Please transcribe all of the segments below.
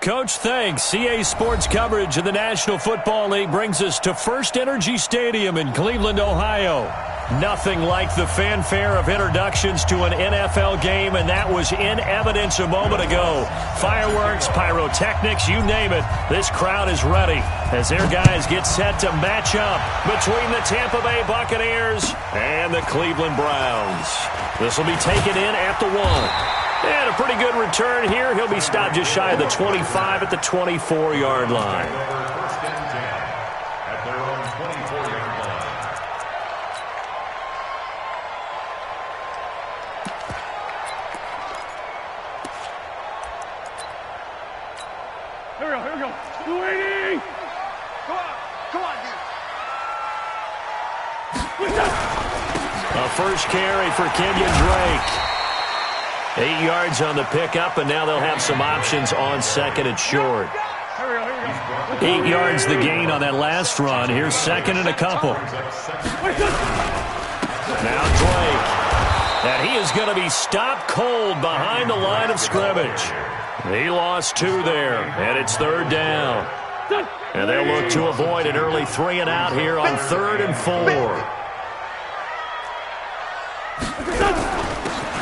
Coach, thanks. CA Sports coverage of the National Football League brings us to First Energy Stadium in Cleveland, Ohio. Nothing like the fanfare of introductions to an NFL game, and that was in evidence a moment ago. Fireworks, pyrotechnics, you name it. This crowd is ready as their guys get set to match up between the Tampa Bay Buccaneers and the Cleveland Browns. This will be taken in at the 1. And a pretty good return here. He'll be stopped just shy of the 25 at the 24-yard line. At their own 24-yard line. Here we go. Waiting. Come on, dude. A first carry for Kenyon Drake. 8 yards on the pickup, and now they'll have some options on second and short. 8 yards the gain on that last run. Here's second and a couple. Now Drake. And he is going to be stopped cold behind the line of scrimmage. He lost 2 there, and it's third down. And they'll look to avoid an early 3 and out here on 3rd and 4.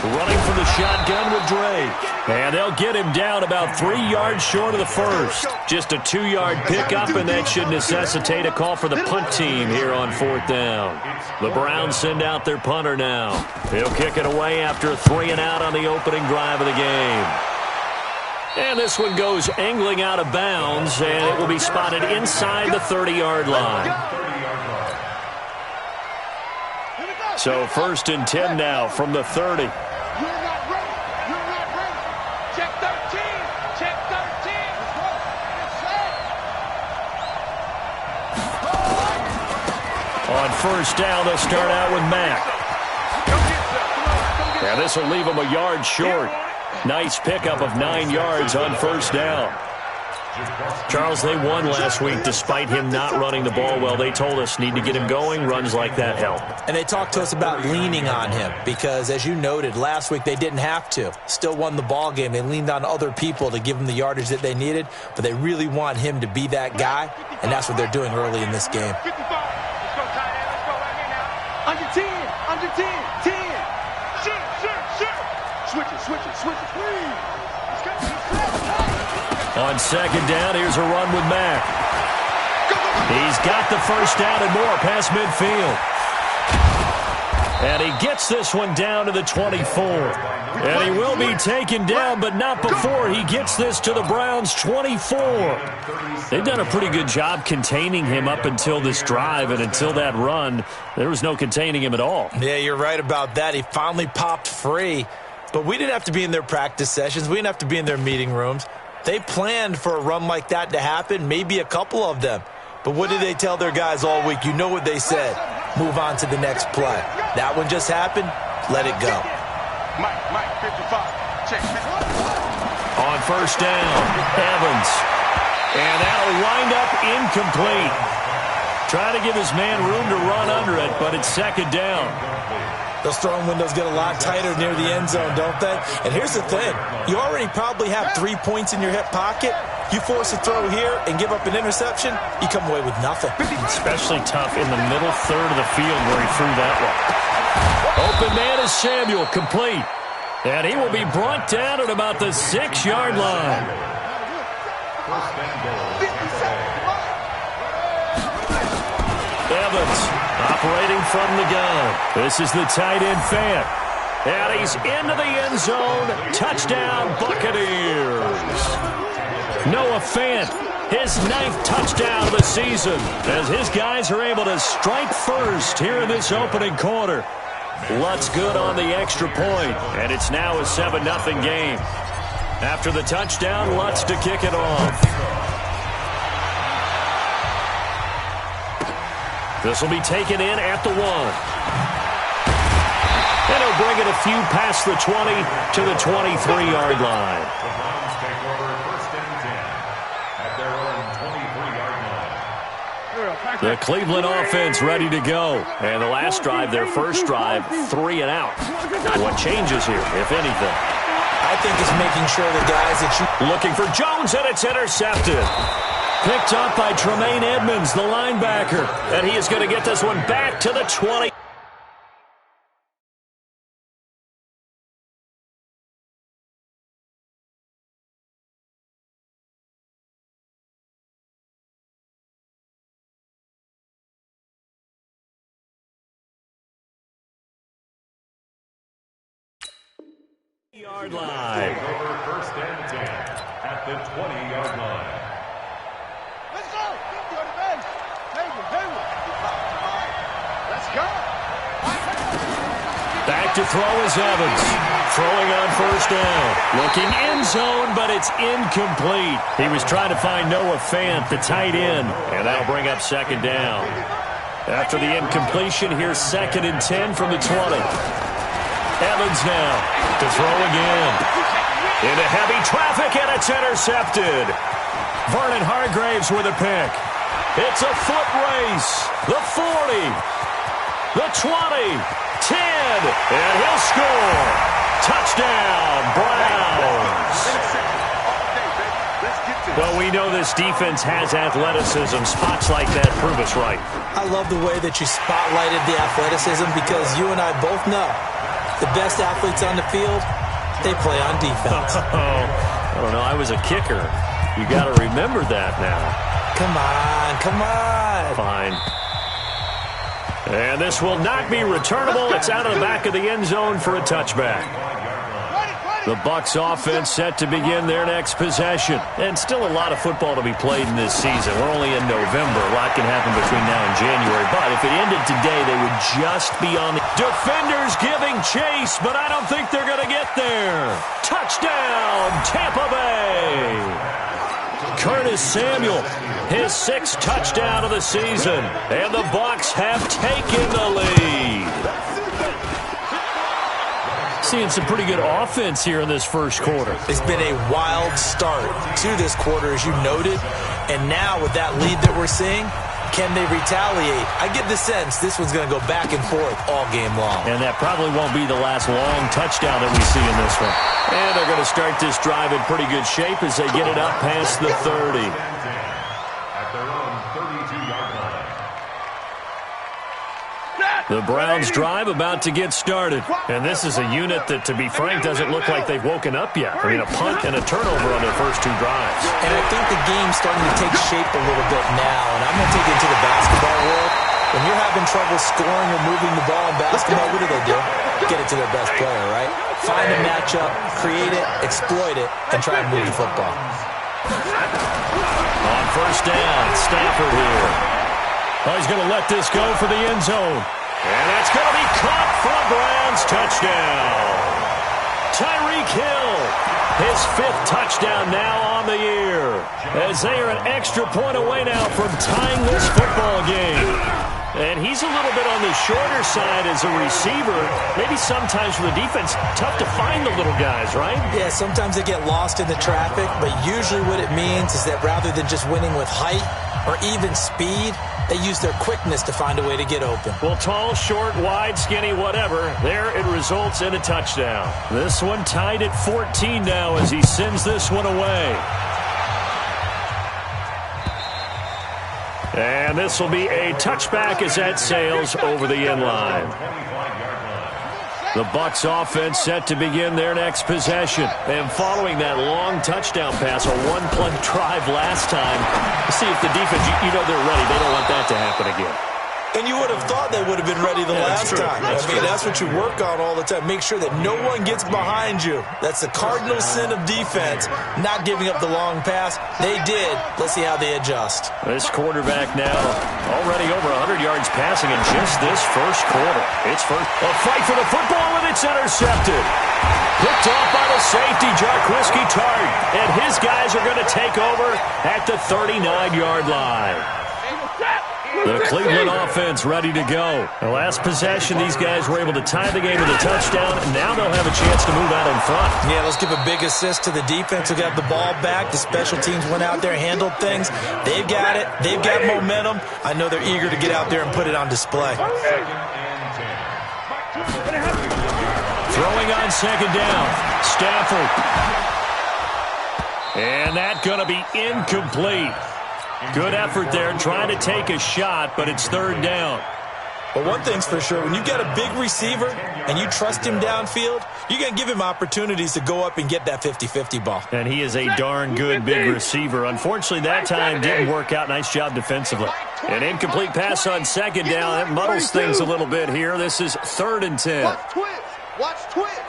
Running from the shotgun with Drake. And they'll get him down about 3 yards short of the first. Just a 2-yard pickup, and that should necessitate a call for the punt team here on 4th down. The Browns send out their punter now. He'll kick it away after a 3 and out on the opening drive of the game. And this one goes angling out of bounds, and it will be spotted inside the 30-yard line. So 1st and 10 now from the 30. On 1st down, they'll start out with Mack. And this will leave him a yard short. Nice pickup of 9 yards on 1st down. Charles, they won last week despite him not running the ball well. They told us need to get him going. Runs like that help. And they talked to us about leaning on him because, as you noted, last week they didn't have to. Still won the ball game. They leaned on other people to give them the yardage that they needed, but they really want him to be that guy, and that's what they're doing early in this game. Under 10, 10. Switch it, please. On 2nd down, here's a run with Mack. He's got the 1st down and more past midfield. And he gets this one down to the 24. And he will be taken down, but not before he gets this to the Browns' 24. They've done a pretty good job containing him up until this drive, and until that run, there was no containing him at all. Yeah, you're right about that. He finally popped free. But we didn't have to be in their practice sessions. We didn't have to be in their meeting rooms. They planned for a run like that to happen, maybe a couple of them. But what did they tell their guys all week? You know what they said. Move on to the next play. That one just happened. Let it go. Mike, 55. Check. On 1st down, Evans. And that'll wind up incomplete. Trying to give his man room to run under it, but it's 2nd down. Those throwing windows get a lot tighter near the end zone, don't they? And here's the thing. You already probably have 3 points in your hip pocket. You force a throw here and give up an interception, you come away with nothing. Especially tough in the middle third of the field where he threw that one. Open man is Samuel, complete. And he will be brought down at about the 6-yard line. Evans operating from the gun. This is the tight end Fant. And he's into the end zone. Touchdown, Buccaneers. Noah Fant, his 9th touchdown of the season, as his guys are able to strike first here in this opening quarter. Lutz good on the extra point, and it's now a 7-0 game. After the touchdown, Lutz to kick it off. This will be taken in at the 1. And he'll bring it a few past the 20 to the 23-yard line. The Browns take over 1st and 10 at their own 23-yard line. The Cleveland offense ready to go. And the last drive, their first drive, 3 and out. What changes here, if anything? I I think it's making sure the guys that you... Looking for Jones, and it's intercepted. Picked up by Tremaine Edmonds, the linebacker. And he is going to get this one back to the 20. Yard line. Over first and 10 at the 20-yard line. Let's go. Go to base. Hayward. Let's go. Back to throw is Evans. Throwing on first down. Looking end zone, but it's incomplete. He was trying to find Noah Fant, the tight end, and that'll bring up second down. After the incompletion, here's second and 10 from the 20. Evans now to throw again. Into heavy traffic, and it's intercepted. Vernon Hargraves with a pick. It's a foot race. The 40. The 20. 10. And he'll score. Touchdown, Browns. Well, we know this defense has athleticism. Spots like that prove us right. I love the way that you spotlighted the athleticism because you and I both know the best athletes on the field, they play on defense. I don't know. I was a kicker. You got to remember that now. Come on. Fine. And this will not be returnable. It's out of the back of the end zone for a touchback. The Bucs offense set to begin their next possession. And still a lot of football to be played in this season. We're only in November. A lot can happen between now and January. But if it ended today, they would just be on the... Defenders giving chase, but I don't think they're going to get there. Touchdown, Tampa Bay. Curtis Samuel, his 6th touchdown of the season. And the Bucs have taken the lead. Seeing some pretty good offense here in this first quarter. It's been a wild start to this quarter, as you noted. And now with that lead that we're seeing, can they retaliate? I get the sense this one's going to go back and forth all game long. And that probably won't be the last long touchdown that we see in this one. And they're going to start this drive in pretty good shape as they get it up past the 30. At their own 32-yard line. The Browns drive about to get started. And this is a unit that, to be frank, doesn't look like they've woken up yet. I mean, a punt and a turnover on their first 2 drives. And I think the game's starting to take shape a little bit now. And I'm going to take it into the basketball world. When you're having trouble scoring or moving the ball in basketball, what do? Get it to their best player, right? Find a matchup, create it, exploit it, and try and move the football. On first down, Stafford here. Oh, he's going to let this go for the end zone. And that's going to be caught for a Browns touchdown. Tyreek Hill, his 5th touchdown now on the year. As they are an extra point away now from tying this football game. And he's a little bit on the shorter side as a receiver. Maybe sometimes for the defense, tough to find the little guys, right? Yeah, sometimes they get lost in the traffic, but usually what it means is that rather than just winning with height or even speed, they use their quickness to find a way to get open. Well, tall, short, wide, skinny, whatever, there it results in a touchdown. This one tied at 14 now as he sends this one away. And this will be a touchback as that sails over the end line. The Bucs offense set to begin their next possession. And following that long touchdown pass, a one-play drive last time, let's see if the defense, you know they're ready. They don't want that to happen again. And you would have thought they would have been ready the last time. That's what you work on all the time. Make sure that no one gets behind you. That's the cardinal sin of defense, not giving up the long pass. They did. Let's see how they adjust. This quarterback now already over 100 yards passing in just this first quarter. It's first. A fight for the football, and it's intercepted. Picked off by the safety, Jarquiski Tart. And his guys are going to take over at the 39-yard line. The Cleveland offense ready to go. The last possession, these guys were able to tie the game with a touchdown, and now they'll have a chance to move out in front. Yeah, let's give a big assist to the defense who got the ball back. The special teams went out there, handled things. They've got it. They've got momentum. I know they're eager to get out there and put it on display. Throwing on second down. Stafford. And that's going to be incomplete. Good effort there trying to take a shot, but it's third down. But one thing's for sure, when you got a big receiver and you trust him downfield, you're going to give him opportunities to go up and get that 50-50 ball. And he is a darn good big receiver. Unfortunately, that time didn't work out. Nice job defensively. An incomplete pass on second down. That muddles things a little bit here. This is 3rd and 10. Watch twist. Watch twist.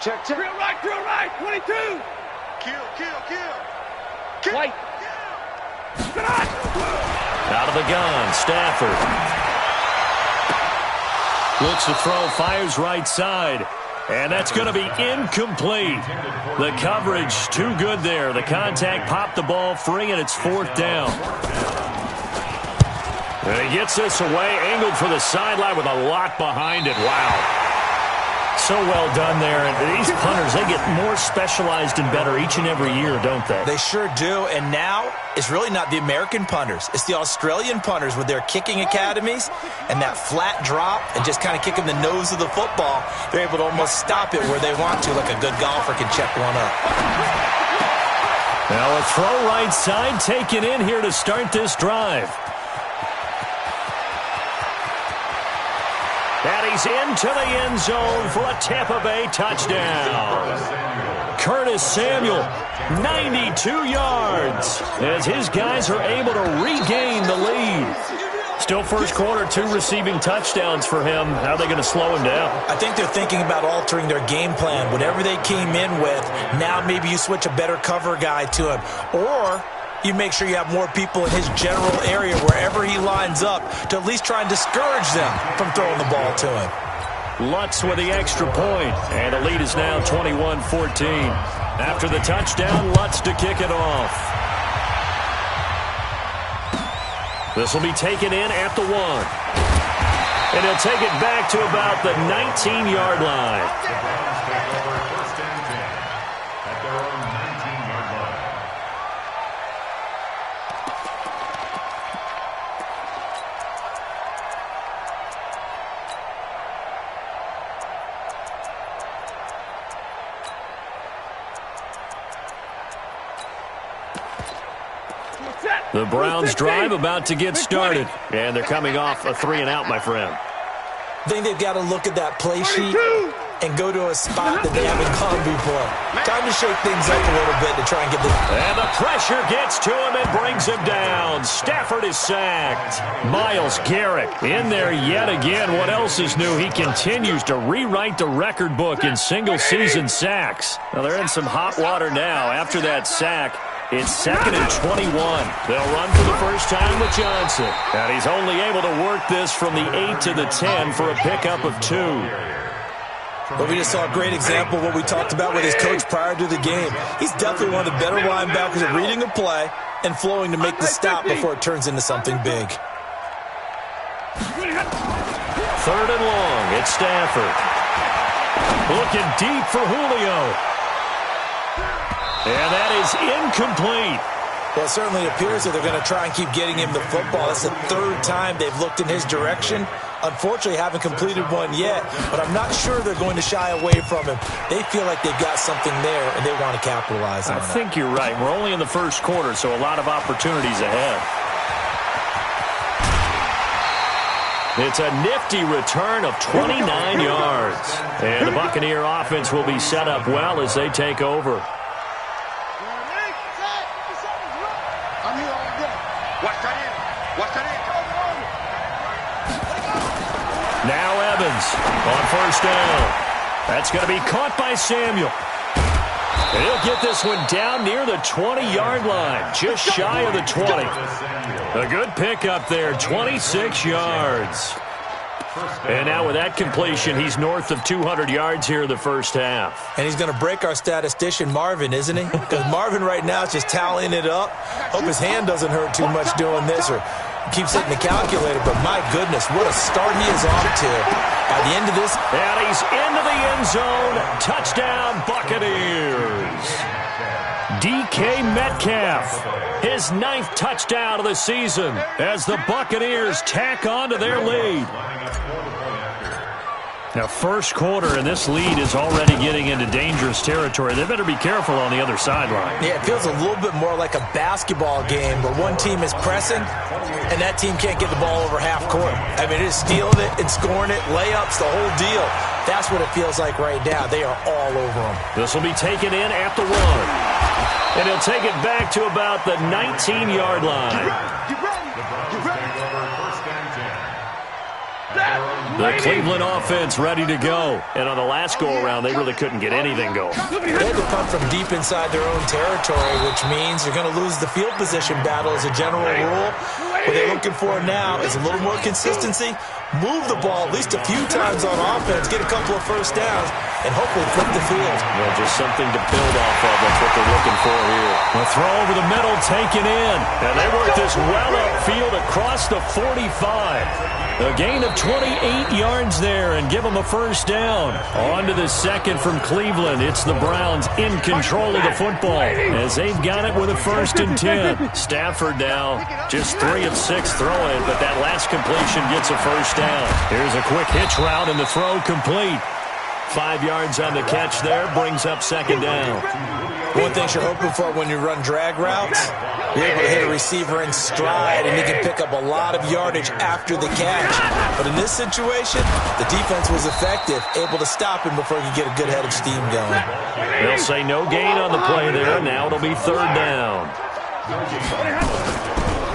Check. Drill right. 22. Kill. White. Out of the gun, Stafford. Looks to throw, fires right side. And that's going to be incomplete. The coverage too good there. The contact popped the ball free, and it's 4th down. And he gets this away, angled for the sideline with a lot behind it. Wow. So well done there. And these punters, they get more specialized and better each and every year, don't they? They sure do. And now it's really not the American punters. It's the Australian punters with their kicking academies and that flat drop and just kind of kicking the nose of the football. They're able to almost stop it where they want to, like a good golfer can check one up. Now a throw right side taken in here to start this drive. And he's into the end zone for a Tampa Bay touchdown. Curtis Samuel, 92 yards, as his guys are able to regain the lead. Still first quarter, 2 receiving touchdowns for him. How are they going to slow him down? I think they're thinking about altering their game plan. Whatever they came in with, now maybe you switch a better cover guy to him. Or you make sure you have more people in his general area wherever he lines up to at least try and discourage them from throwing the ball to him. Lutz with the extra point, and the lead is now 21-14. After the touchdown, Lutz to kick it off. This will be taken in at the 1. And he'll take it back to about the 19-yard line. The Browns drive about to get started. And they're coming off a 3-and-out, my friend. I think they've got to look at that play sheet and go to a spot that they haven't gone before. Time to shake things up a little bit to try and get this. And the pressure gets to him and brings him down. Stafford is sacked. Myles Garrett in there yet again. What else is new? He continues to rewrite the record book in single-season sacks. Now, they're in some hot water now after that sack. It's 2nd and 21. They'll run for the first time with Johnson. And he's only able to work this from the 8 to the 10 for a pickup of 2. But we just saw a great example of what we talked about with his coach prior to the game. He's definitely one of the better linebackers at reading a play and flowing to make the stop before it turns into something big. 3rd and long. It's Stafford. Looking deep for Julio. And that is incomplete. Well, it certainly appears that they're going to try and keep getting him the football. That's the 3rd time they've looked in his direction. Unfortunately, haven't completed one yet, but I'm not sure they're going to shy away from him. They feel like they've got something there, and they want to capitalize on it. I think you're right. We're only in the first quarter, so a lot of opportunities ahead. It's a nifty return of 29 yards. And the Buccaneer offense will be set up well as they take over. Now Evans on first down. That's going to be caught by Samuel. And he'll get this one down near the 20-yard line, just shy of the 20. A good pickup there, 26 yards. And now with that completion, he's north of 200 yards here in the first half. And he's going to break our statistician, Marvin, isn't he? Because Marvin right now is just tallying it up. Hope his hand doesn't hurt too much doing this or keeps hitting the calculator. But my goodness, what a start he is off to. By the end of this. And he's into the end zone. Touchdown, Buccaneers. DK Metcalf, his 9th touchdown of the season as the Buccaneers tack on to their lead. Now, first quarter, and this lead is already getting into dangerous territory. They better be careful on the other sideline. Yeah, it feels a little bit more like a basketball game where one team is pressing and that team can't get the ball over half court. I mean, it is stealing it and scoring it, layups, the whole deal. That's what it feels like right now. They are all over them. This will be taken in at the 1. And he'll take it back to about the 19-yard line. The Cleveland offense ready to go. And on the last go-around, they really couldn't get anything going. They had to punt from deep inside their own territory, which means you're going to lose the field position battle as a general rule. What they're looking for now is a little more consistency, move the ball at least a few times on offense, get a couple of first downs, and hopefully flip the field. Well, just something to build off of. That's what they're looking for here. The throw over the middle, taken in. And they work this well upfield across the 45. A gain of 28 yards there and give them a first down. On to the second from Cleveland. It's the Browns in control of the football as they've got it with a 1st and 10. Stafford now just 3 of 6 throwing, but that last completion gets a first down. Here's a quick hitch route and the throw complete. 5 yards on the catch there, brings up 2nd down. One thing you're hoping for when you run drag routes, you're able to hit a receiver in stride, and he can pick up a lot of yardage after the catch. But in this situation, the defense was effective, able to stop him before he could get a good head of steam going. They'll say no gain on the play there. Now it'll be 3rd down.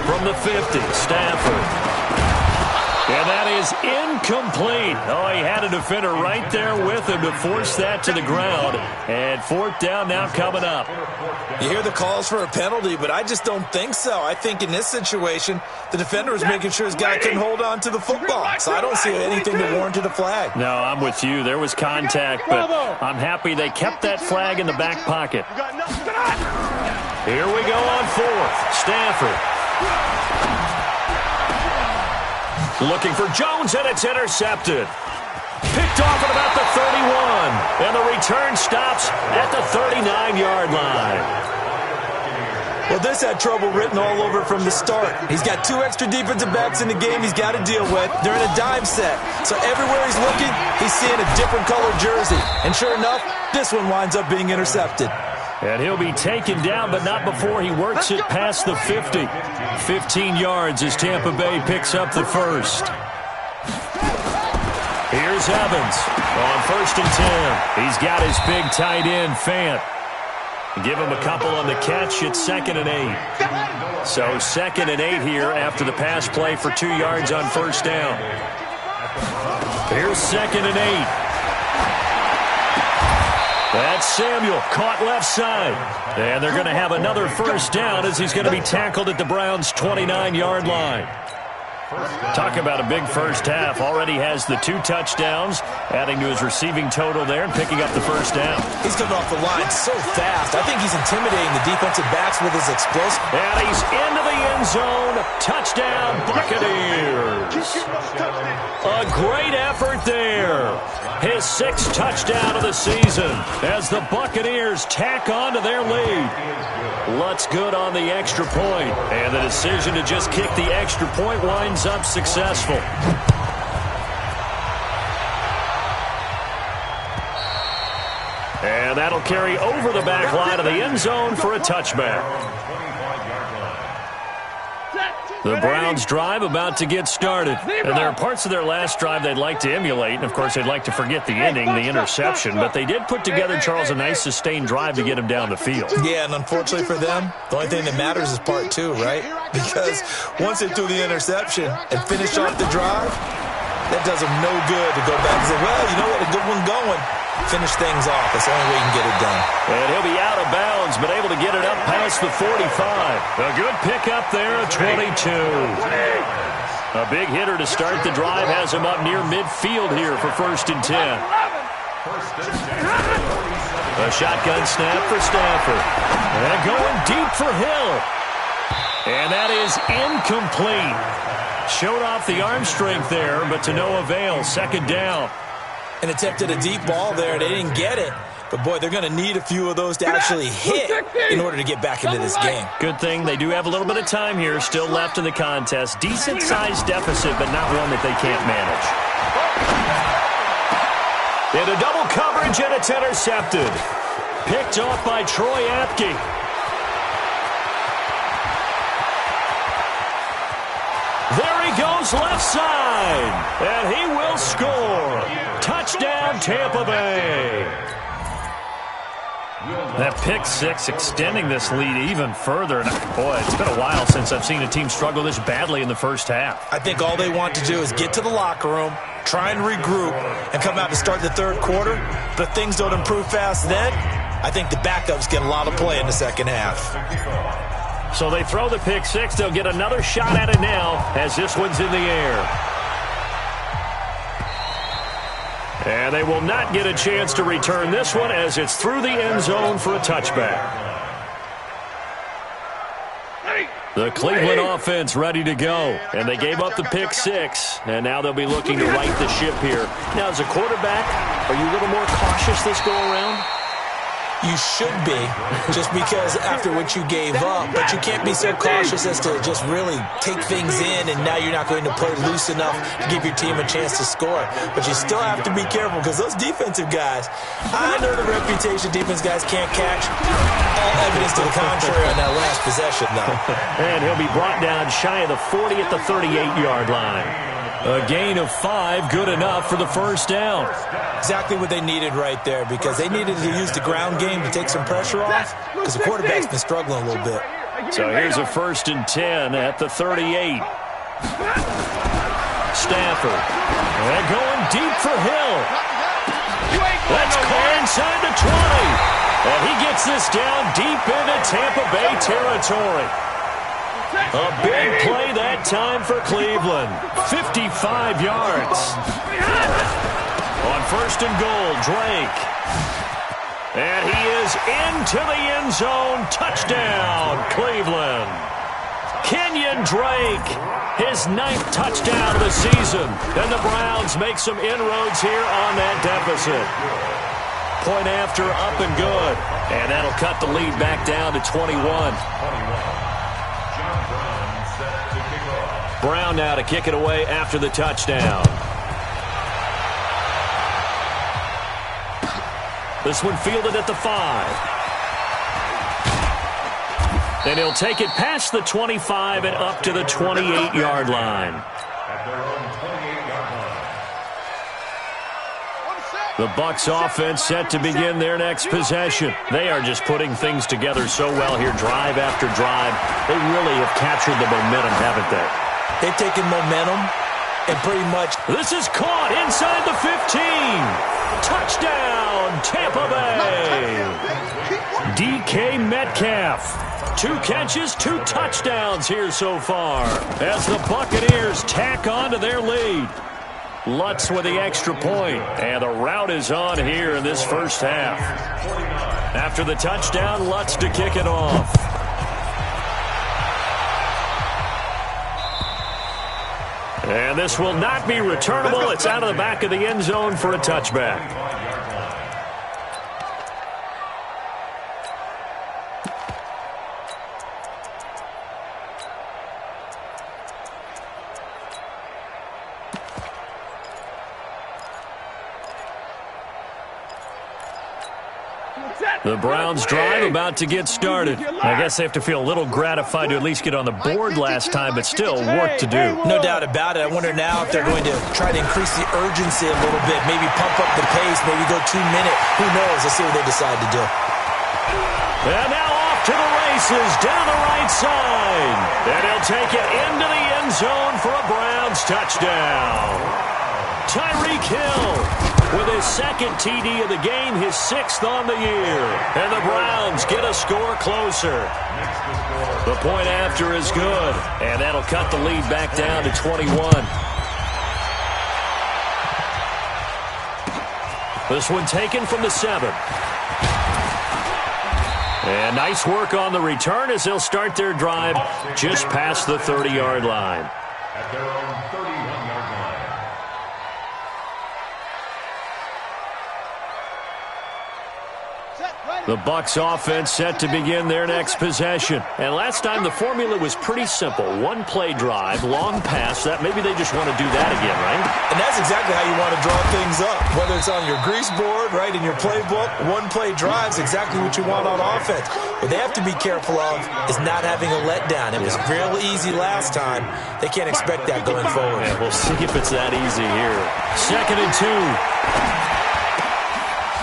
From the 50, Stafford. And that is incomplete. Oh, he had a defender right there with him to force that to the ground. And 4th down now coming up. You hear the calls for a penalty, but I just don't think so. I think in this situation, the defender was making sure his guy couldn't hold on to the football. So I don't see anything to warrant a flag. No, I'm with you. There was contact, but I'm happy they kept that flag in the back pocket. Here we go on 4th. Stafford. Looking for Jones, and it's intercepted. Picked off at about the 31. And the return stops at the 39-yard line. Well, this had trouble written all over from the start. He's got 2 extra defensive backs in the game he's got to deal with. They're in a dime set. So everywhere he's looking, he's seeing a different colored jersey. And sure enough, this one winds up being intercepted. And he'll be taken down, but not before he works it past the 50. 15 yards as Tampa Bay picks up the first. Here's Evans on 1st and 10. He's got his big tight end, Fant. Give him a couple on the catch. It's 2nd and 8. So 2nd and 8 here after the pass play for 2 yards on 1st down. Here's 2nd and 8. That's Samuel, caught left side. And they're going to have another first down as he's going to be tackled at the Browns' 29-yard line. Talk about a big first half. Already has the 2 touchdowns, adding to his receiving total there and picking up the first down. He's coming off the line so fast. I think he's intimidating the defensive backs with his explosive. And he's into the end zone. Touchdown, Buccaneers. A great effort there. His 6th touchdown of the season as the Buccaneers tack on to their lead. Lutz good on the extra point, and the decision to just kick the extra point winds up successful. And that'll carry over the back line of the end zone for a touchback. The Browns drive about to get started. And there are parts of their last drive they'd like to emulate. And, of course, they'd like to forget the ending, the interception. But they did put together, Charles, a nice sustained drive to get him down the field. Yeah, and unfortunately for them, the only thing that matters is part 2, right? Because once they threw the interception and finished off the drive, that does them no good to go back and say, well, you know what, a good one going. Finish things off. That's the only way you can get it done. And he'll be out of bounds, but able to get it up past the 45. A good pickup there at 22. A big hitter to start the drive has him up near midfield here for 1st and 10. A shotgun snap for Stafford. And going deep for Hill. And that is incomplete. Showed off the arm strength there, but to no avail. 2nd down. And attempted a deep ball there. They didn't get it. But, boy, they're going to need a few of those to actually hit in order to get back into this game. Good thing they do have a little bit of time here still left in the contest. Decent-sized deficit, but not one that they can't manage. Into double coverage, and it's intercepted. Picked off by Troy Apke. There he goes left side, and he will score. Touchdown, Tampa Bay. That pick six extending this lead even further. And boy, it's been a while since I've seen a team struggle this badly in the first half. I think all they want to do is get to the locker room, try and regroup, and come out to start the third quarter. But if things don't improve fast then, I think the backups get a lot of play in the second half. So they throw the pick six. They'll get another shot at it now as this one's in the air. And they will not get a chance to return this one as it's through the end zone for a touchback. The Cleveland offense ready to go. And they gave up the pick six. And now they'll be looking to right the ship here. Now, as a quarterback, are you a little more cautious this go around? You should be, just because after what you gave up. But you can't be so cautious as to just really take things in, and now you're not going to play loose enough to give your team a chance to score. But you still have to be careful because those defensive guys, I know the reputation defense guys can't catch. All evidence to the contrary on that last possession, though. And he'll be brought down shy of the 40 at the 38-yard line. A gain of 5, good enough for the first down. Exactly what they needed right there, because they needed to use the ground game to take some pressure off, because the quarterback's been struggling a little bit. So here's a 1st and 10 at the 38. Stafford. And going deep for Hill. That's caught inside the 20. And he gets this down deep into Tampa Bay territory. A big play that time for Cleveland. 55 yards. On 1st and goal, Drake. And he is into the end zone. Touchdown, Cleveland. Kenyon Drake, his 9th touchdown of the season. And the Browns make some inroads here on that deficit. Point after, up and good. And that'll cut the lead back down to 21. Brown now to kick it away after the touchdown. This one fielded at the 5. And he'll take it past the 25 and up to the 28-yard line. The Bucs offense set to begin their next possession. They are just putting things together so well here, drive after drive. They really have captured the momentum, haven't they? They've taken momentum and pretty much... This is caught inside the 15. Touchdown, Tampa Bay. DK Metcalf. 2 catches, 2 touchdowns here so far as the Buccaneers tack on to their lead. Lutz with the extra point, and the route is on here in this first half. After the touchdown, Lutz to kick it off. And this will not be returnable. It's out of the back of the end zone for a touchback. The Browns drive about to get started. I guess they have to feel a little gratified to at least get on the board last time, but still work to do. No doubt about it. I wonder now if they're going to try to increase the urgency a little bit, maybe pump up the pace, maybe go 2-minute. Who knows? Let's see what they decide to do. And now off to the races down the right side. And he'll take it into the end zone for a Browns touchdown. Tyreek Hill with his 2nd TD of the game, his 6th on the year. And the Browns get a score closer. The point after is good. And that'll cut the lead back down to 21. This one taken from the 7. And nice work on the return as they'll start their drive just past the 30-yard line. At their own 31-yard line. Set, play. The Bucs offense set to begin their next possession. And last time the formula was pretty simple. One play drive, long pass. That maybe they just want to do that again, right? And that's exactly how you want to draw things up. Whether it's on your grease board, right, in your playbook, one play drive is exactly what you want on offense. What they have to be careful of is not having a letdown. It was real easy last time. They can't expect that going forward. Yeah, we'll see if it's that easy here. 2nd and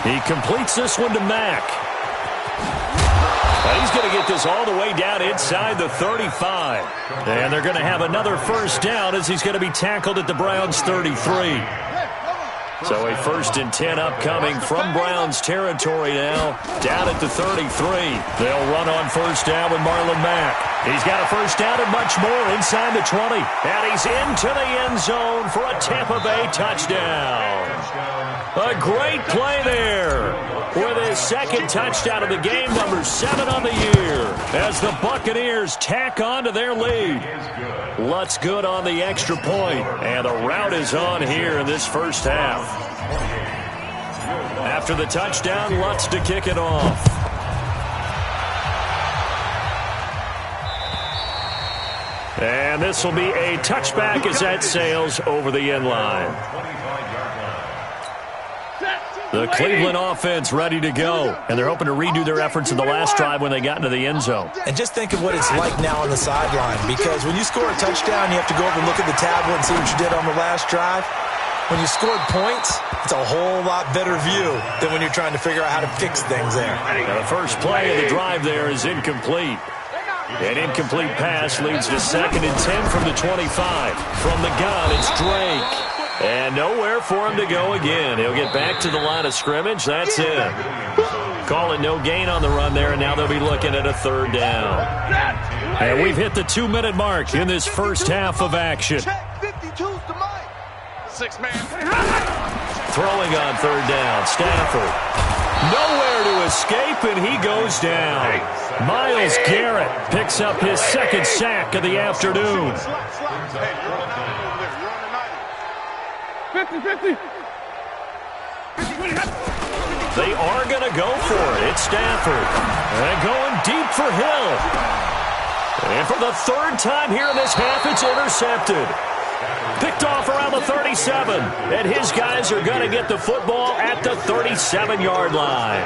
2. He completes this one to Mack. He's going to get this all the way down inside the 35. And they're going to have another first down as he's going to be tackled at the Browns' 33. So a 1st and 10 upcoming from Browns territory now, down at the 33. They'll run on first down with Marlon Mack. He's got a first down and much more inside the 20. And he's into the end zone for a Tampa Bay touchdown. A great play there with his 2nd touchdown of the game, number 7 on the year, as the Buccaneers tack on to their lead. Lutz good on the extra point, and the route is on here in this first half. After the touchdown, Lutz to kick it off. And this will be a touchback as that sails over the end line. The Cleveland offense ready to go, and they're hoping to redo their efforts in the last drive when they got into the end zone. And just think of what it's like now on the sideline, because when you score a touchdown, you have to go over and look at the tablet and see what you did on the last drive. When you scored points, it's a whole lot better view than when you're trying to figure out how to fix things there. Now the first play of the drive there is incomplete. An incomplete pass leads to 2nd and 10 from the 25. From the gun, it's Drake. And nowhere for him to go again. He'll get back to the line of scrimmage. That's it. Call it no gain on the run there, and now they'll be looking at a 3rd down. And we've hit the 2-minute mark in this first half of action. Throwing on 3rd down, Stafford. Nowhere to escape, and he goes down. Myles Garrett picks up his 2nd sack of the afternoon. 50-50. They are going to go for it. It's Stafford. And going deep for Hill. And for the 3rd time here in this half, it's intercepted. Picked off around the 37. And his guys are going to get the football at the 37-yard line.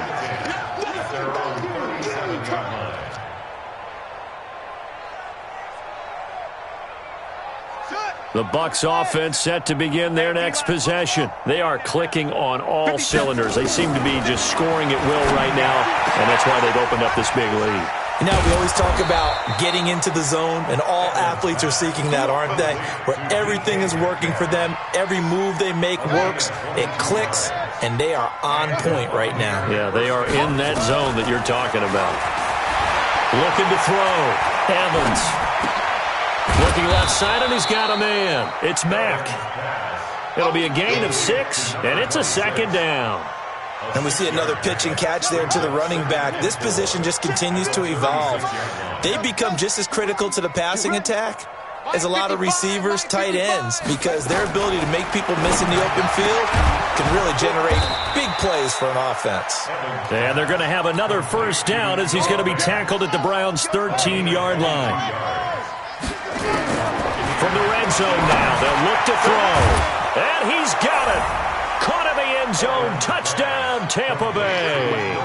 The Bucs offense set to begin their next possession. They are clicking on all cylinders. They seem to be just scoring at will right now, and that's why they've opened up this big lead. You know, we always talk about getting into the zone, and all athletes are seeking that, aren't they? Where everything is working for them. Every move they make works. It clicks, and they are on point right now. Yeah, they are in that zone that you're talking about. Looking to throw. Evans. Looking left side, and he's got a man. It's Mack. It'll be a gain of 6, and it's a 2nd down. And we see another pitch and catch there to the running back. This position just continues to evolve. They become just as critical to the passing attack as a lot of receivers, tight ends, because their ability to make people miss in the open field can really generate big plays for an offense. And they're going to have another first down as he's going to be tackled at the Browns' 13-yard line. From the red zone now, they'll look to throw. And he's got it. Caught in the end zone. Touchdown, Tampa Bay.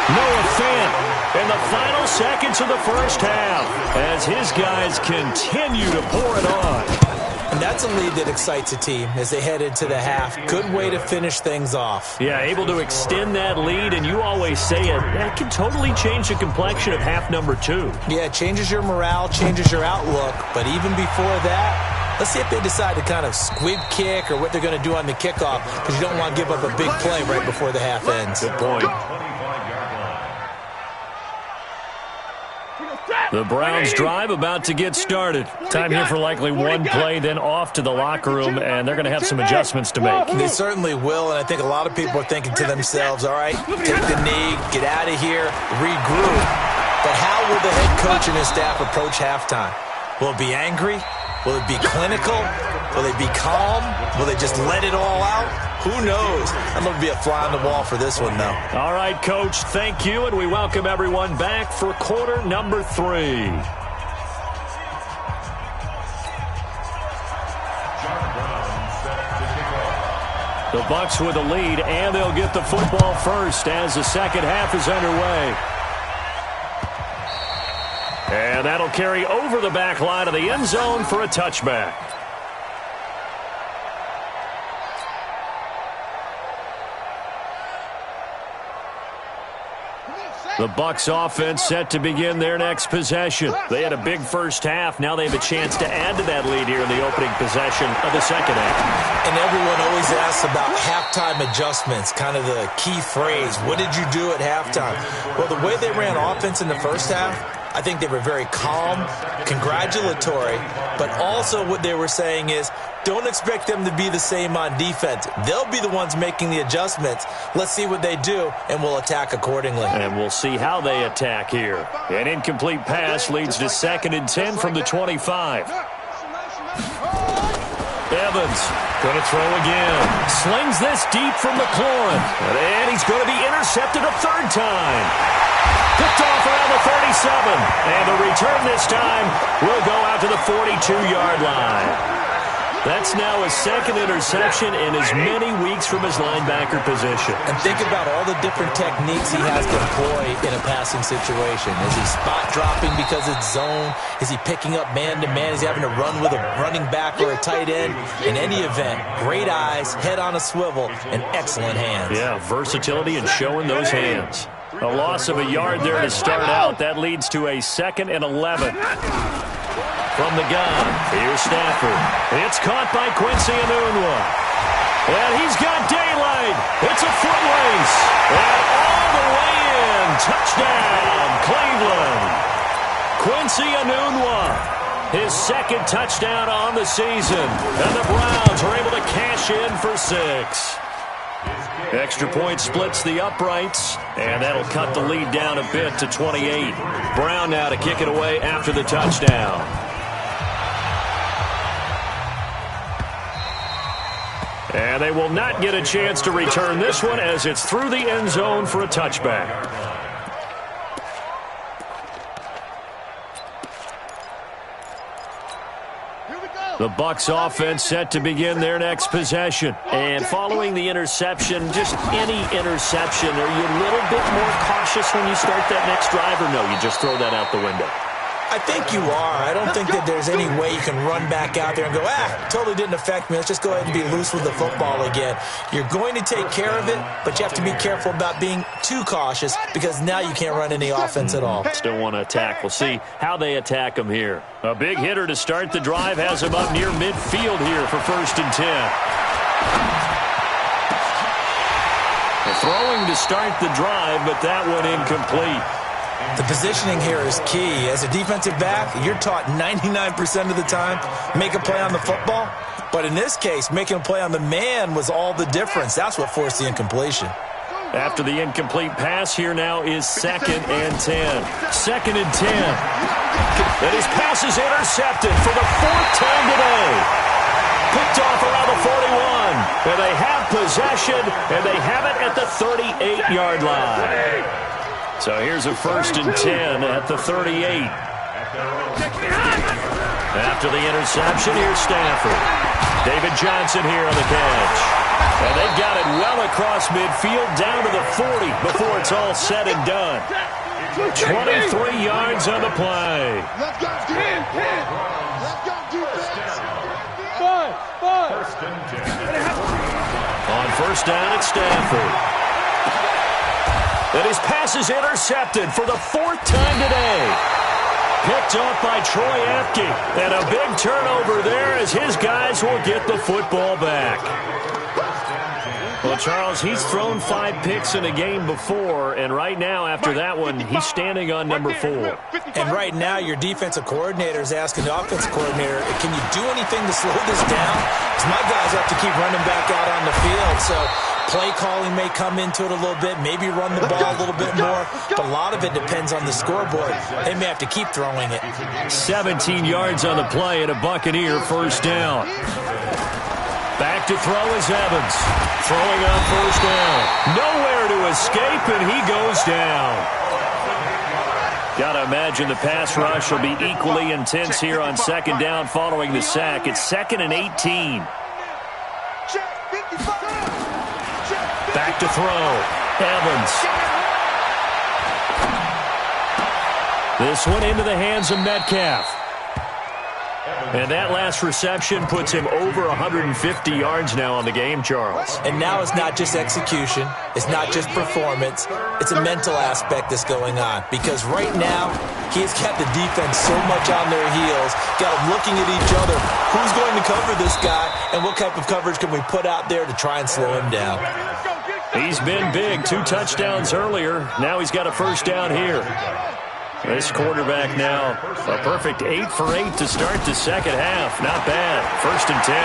Noah Fant in the final seconds of the first half as his guys continue to pour it on. And that's a lead that excites a team as they head into the half. Good way to finish things off. Yeah, able to extend that lead, and you always say it, that can totally change the complexion of half number 2. Yeah, it changes your morale, changes your outlook. But even before that, let's see if they decide to kind of squib kick or what they're going to do on the kickoff, because you don't want to give up a big play right before the half ends. Good point. The Browns drive about to get started. Time here for likely one play, then off to the locker room, and they're going to have some adjustments to make. They certainly will, and I think a lot of people are thinking to themselves, all right, take the knee, get out of here, regroup. But how will the head coach and his staff approach halftime? Will it be angry? Will it be clinical? Will they be calm? Will they just let it all out? Who knows? I'm going to be a fly on the wall for this one, though. All right, Coach, thank you, and we welcome everyone back for quarter number 3. The Bucs with a lead, and they'll get the football first as the second half is underway. And that'll carry over the back line of the end zone for a touchback. The Bucs offense set to begin their next possession. They had a big first half. Now they have a chance to add to that lead here in the opening possession of the second half. And everyone always asks about halftime adjustments, kind of the key phrase. What did you do at halftime? Well, the way they ran offense in the first half, I think they were very calm, congratulatory, but also what they were saying is, don't expect them to be the same on defense. They'll be the ones making the adjustments. Let's see what they do, and we'll attack accordingly. And we'll see how they attack here. An incomplete pass leads to 2nd and 10 from the 25. Evans going to throw again. Slings this deep from McLaurin. And he's going to be intercepted a third time. Picked off around the 37. And the return this time will go out to the 42-yard line. That's now his second interception in as many weeks from his linebacker position. And think about all the different techniques he has to employ in a passing situation. Is he spot dropping because it's zone? Is he picking up man-to-man? Is he having to run with a running back or a tight end? In any event, great eyes, head on a swivel, and excellent hands. Yeah, versatility and showing those hands. A loss of a yard there to start out. That leads to a 2nd and 11. From the gun, here's Stafford. It's caught by Quincy Enunwa. And he's got daylight. It's a foot race. And all the way in. Touchdown, Cleveland. Quincy Enunwa. His second touchdown on the season. And the Browns are able to cash in for 6. Extra point splits the uprights, and that'll cut the lead down a bit to 28. Brown now to kick it away after the touchdown. And they will not get a chance to return this one as it's through the end zone for a touchback. The Bucs offense set to begin their next possession. And following the interception, just any interception, are you a little bit more cautious when you start that next drive, or no, you just throw that out the window? I think you are. I don't think that there's any way you can run back out there and go, totally didn't affect me. Let's just go ahead and be loose with the football again. You're going to take care of it, but you have to be careful about being too cautious because now you can't run any offense at all. Still want to attack. We'll see how they attack them here. A big hitter to start the drive has him up near midfield here for 1st and 10. Throwing to start the drive, but that one incomplete. The positioning here is key. As a defensive back, you're taught 99% of the time, make a play on the football. But in this case, making a play on the man was all the difference. That's what forced the incompletion. After the incomplete pass, here now is 2nd and 10. 2nd and 10. And his pass is intercepted for the 4th time today. Picked off around the 41. And they have possession, and they have it at the 38-yard line. So here's a 1st and 10 at the 38. After the interception, here's Stafford. David Johnson here on the catch. And they've got it well across midfield down to the 40 before it's all said and done. 23 yards on the play. Let's go, defense. Let's go, defense. First and 10. On 1st down, it's Stafford. And his pass is intercepted for the 4th time today. Picked off by Troy Apke. And a big turnover there as his guys will get the football back. Well, Charles, he's thrown 5 picks in a game before, and right now, after that one, he's standing on number 4. And right now, your defensive coordinator is asking the offensive coordinator, can you do anything to slow this down? Because my guys have to keep running back out on the field, so play calling may come into it a little bit, maybe run the ball a little bit more, but a lot of it depends on the scoreboard. They may have to keep throwing it. 17 yards on the play and a Buccaneer 1st down. Back to throw is Evans. Throwing on first down. Nowhere to escape, and he goes down. Got to imagine the pass rush will be equally intense here on second down following the sack. It's 2nd and 18. Back to throw. Evans. This one into the hands of Metcalf. And that last reception puts him over 150 yards now on the game, Charles. And now it's not just execution. It's not just performance. It's a mental aspect that's going on. Because right now, he has kept the defense so much on their heels, got them looking at each other. Who's going to cover this guy, and what type of coverage can we put out there to try and slow him down? He's been big. 2 touchdowns earlier. Now he's got a first down here. This quarterback now, a perfect 8 for 8 to start the second half. Not bad. 1st and 10.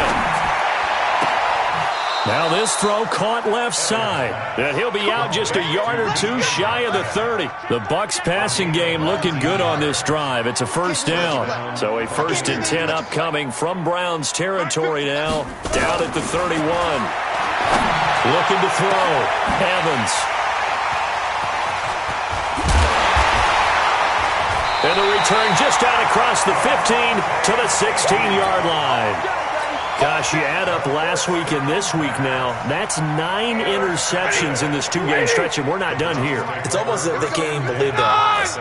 Now this throw caught left side. And he'll be out just a yard or 2 shy of the 30. The Bucs passing game looking good on this drive. It's a first down. So a 1st and 10 upcoming from Browns territory now. Down at the 31. Looking to throw. Evans. And the return just out across the 15 to the 16-yard line. Gosh, you add up last week and this week now. That's 9 interceptions in this 2-game stretch, and we're not done here. It's almost as if they can't even believe their eyes.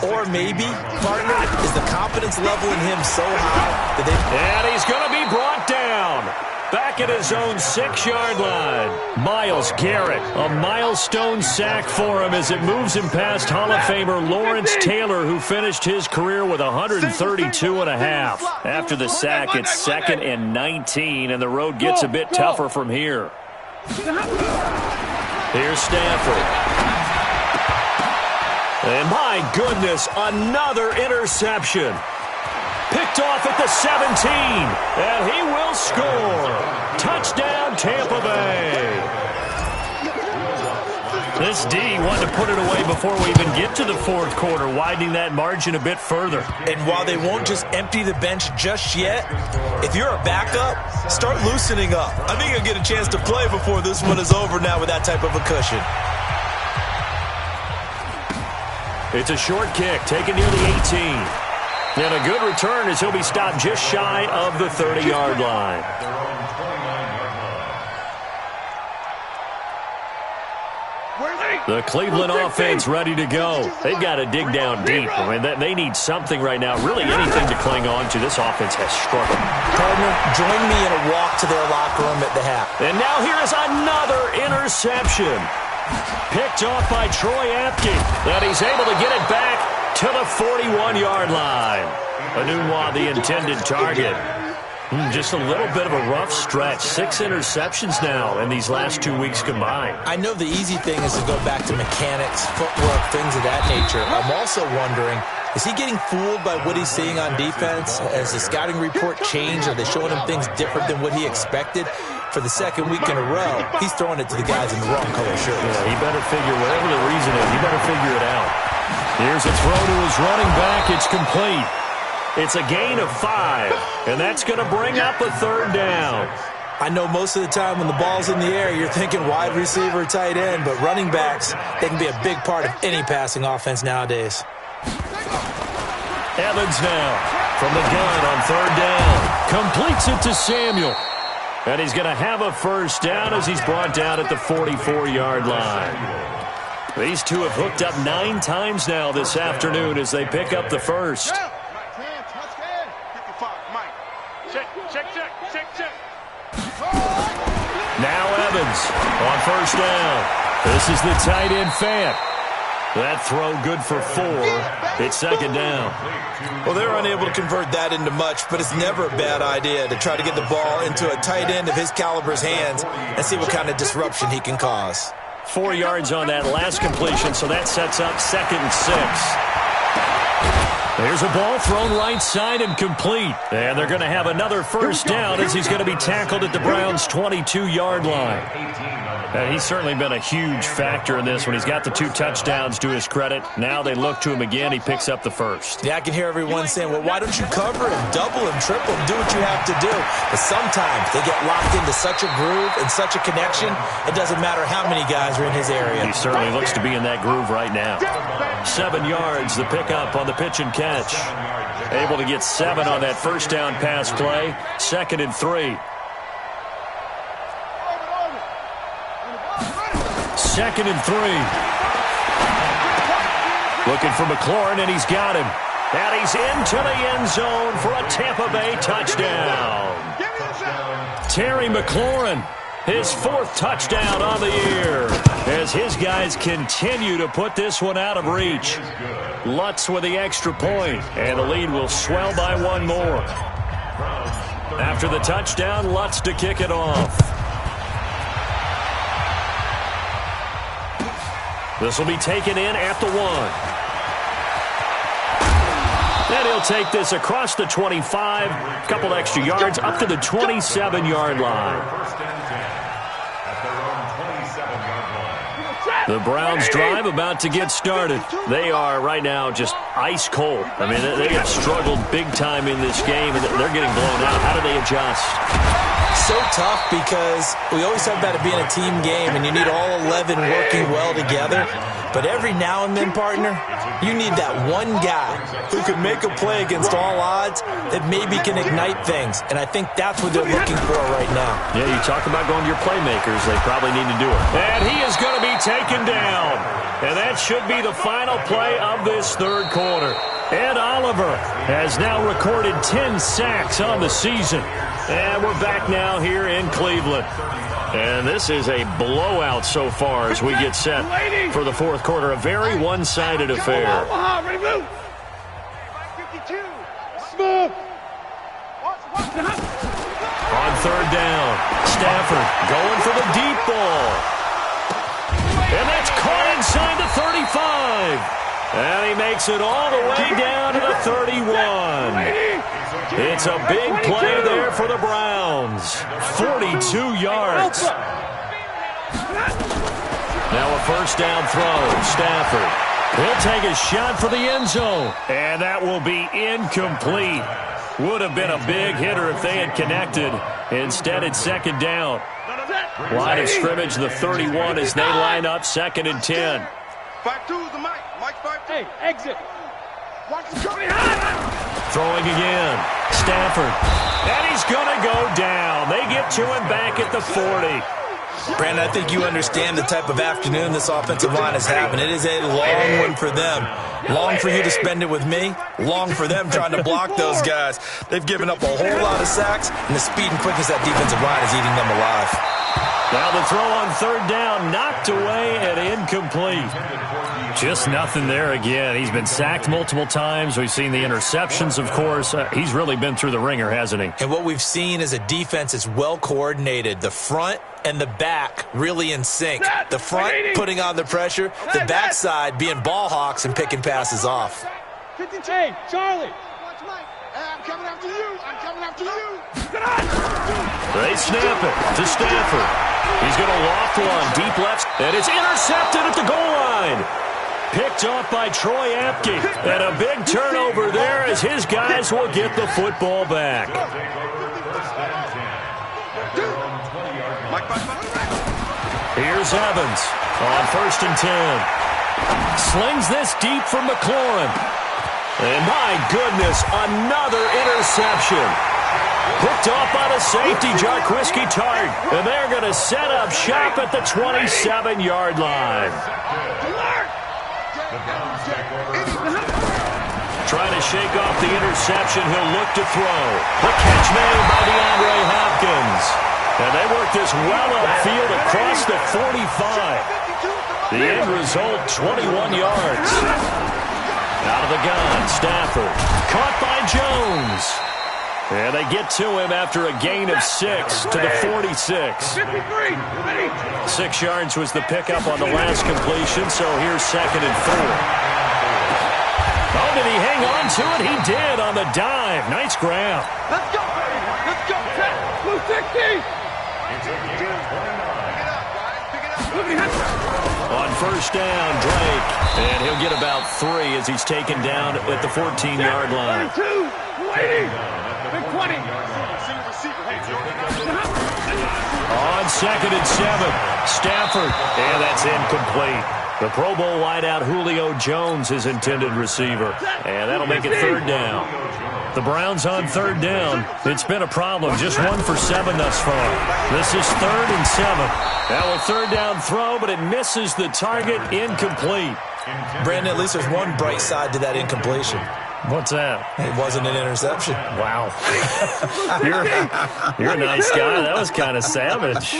Or maybe, partner, is the confidence level in him so high that they... And he's going to be brought down. Back at his own 6-yard line. Myles Garrett, a milestone sack for him as it moves him past Hall of Famer Lawrence Taylor, who finished his career with 132 and a half. After the sack, it's 2nd and 19, and the road gets a bit tougher from here. Here's Stafford. And my goodness, another interception. Picked off at the 17, and he will score. Touchdown, Tampa Bay. This D wanted to put it away before we even get to the 4th quarter, widening that margin a bit further. And while they won't just empty the bench just yet, if you're a backup, start loosening up. I think you'll get a chance to play before this one is over now with that type of a cushion. It's a short kick, taken near the 18. And a good return as he'll be stopped just shy of the 30-yard line. The Cleveland offense ready to go. They've got to dig down deep. I mean, they need something right now, really anything to cling on to. This offense has struggled. Partner, join me in a walk to their locker room at the half. And now here is another interception. Picked off by Troy Apke. And he's able to get it back to the 41-yard line. Anunwa, the intended target. Just a little bit of a rough stretch. 6 interceptions now in these last 2 weeks combined. I know the easy thing is to go back to mechanics, footwork, things of that nature. I'm also wondering, is he getting fooled by what he's seeing on defense? Has the scouting report changed? Are they showing him things different than what he expected? For the 2nd week in a row, he's throwing it to the guys in the wrong color shirt. Yeah, he better figure, whatever the reason is, he better figure it out. Here's a throw to his running back. It's complete. It's a gain of 5, and that's going to bring up a 3rd down. I know most of the time when the ball's in the air, you're thinking wide receiver, tight end, but running backs, they can be a big part of any passing offense nowadays. Evans now from the gun on 3rd down. Completes it to Samuel. And he's going to have a first down as he's brought down at the 44-yard line. These two have hooked up 9 times now this afternoon as they pick up the first. Now Evans on first down. This is the tight end Fant. That throw good for 4. It's 2nd down. Well, they're unable to convert that into much, but it's never a bad idea to try to get the ball into a tight end of his caliber's hands and see what kind of disruption he can cause. 4 yards on that last completion, so that sets up 2nd and 6. Here's a ball thrown right side and complete. And they're going to have another first down as he's going to be tackled at the Browns' 22-yard line. He's certainly been a huge factor in this when he's got the 2 touchdowns to his credit. Now they look to him again. He picks up the first. Yeah, I can hear everyone saying, well, why don't you cover him, double him, triple him, do what you have to do. But sometimes they get locked into such a groove and such a connection, it doesn't matter how many guys are in his area. He certainly looks to be in that groove right now. 7 yards, the pickup on the pitch and catch. Able to get 7 on that first down pass play. 2nd and 3. 2nd and 3. Looking for McLaurin, and he's got him. And he's into the end zone for a Tampa Bay touchdown. Terry McLaurin, his 4th touchdown on the year, as his guys continue to put this one out of reach. Lutz with the extra point, and the lead will swell by 1 more. After the touchdown, Lutz to kick it off. This will be taken in at the 1. And he'll take this across the 25, a couple extra yards, up to the 27-yard line. The Browns drive about to get started. They are right now just ice cold. I mean, they have struggled big time in this game, and they're getting blown out. How do they adjust? So tough because we always talk about it being a team game and you need all 11 working well together. But every now and then, partner, you need that one guy who can make a play against all odds that maybe can ignite things. And I think that's what they're looking for right now. Yeah, you talk about going to your playmakers. They probably need to do it. And he is going to be taken down. And that should be the final play of this 3rd quarter. Ed Oliver has now recorded 10 sacks on the season. And we're back now here in Cleveland. And this is a blowout so far as we get set for the 4th quarter. A very one-sided affair. On 3rd down, Stafford going for the deep ball. And that's caught inside the 35. And he makes it all the way down to the 31. It's a big play there for the Browns. 42 yards. Now a first down throw. Stafford. He'll take a shot for the end zone. And that will be incomplete. Would have been a big hitter if they had connected. Instead, it's 2nd down. Line of scrimmage, the 31 as they line up 2nd and 10. 5-2 the mic. Mike 5-2. Hey, exit. Watch the coming Throwing again. Stafford. And he's going to go down. They get to him back at the 40. Brandon, I think you understand the type of afternoon this offensive line is having. It is a long one for them. Long for you to spend it with me. Long for them trying to block those guys. They've given up a whole lot of sacks, and the speed and quickness of that defensive line is eating them alive. Now the throw on 3rd down, knocked away and incomplete. Just nothing there again. He's been sacked multiple times. We've seen the interceptions, of course. He's really been through the ringer, hasn't he? And what we've seen is a defense that's well coordinated. The front and the back really in sync. The front putting on the pressure, the backside being ball hawks and picking passes off. Hey, Charlie. Watch Mike. I'm coming after you. I'm coming after you. They snap it to Stafford. He's going to loft one deep left, and it's intercepted at the goal line. Picked off by Troy Apke. And a big turnover there as his guys will get the football back. Here's Evans on 1st and 10. Slings this deep for McLaurin. And my goodness, another interception. Picked off by the safety, Jarquiski Tart. And they're going to set up shop at the 27-yard line. Trying to shake off the interception. He'll look to throw. The catch made by DeAndre Hopkins. And they work this well upfield across the 45. The end result, 21 yards. Out of the gun, Stafford. Caught by Jones. And they get to him after a gain of 6 to the 46. 6 yards was the pickup on the last completion, so here's 2nd and 4. Oh, did he hang on to it? He did on the dive. Nice grab. Let's go, baby. Let's go, Ted. Blue 60. On first down, Drake. And he'll get about 3 as he's taken down at the 14-yard line. 32. Waiting. Big 20. On 2nd and 7, Stafford. And that's incomplete. The Pro Bowl wideout Julio Jones is intended receiver. And that'll make it 3rd down. The Browns on 3rd down. It's been a problem. Just 1 for 7 thus far. This is 3rd and 7. Now a 3rd down throw, but it misses the target. Incomplete. Brandon, at least there's one bright side to that incompletion. What's that? It wasn't an interception. Wow. You're a nice guy. That was kind of savage.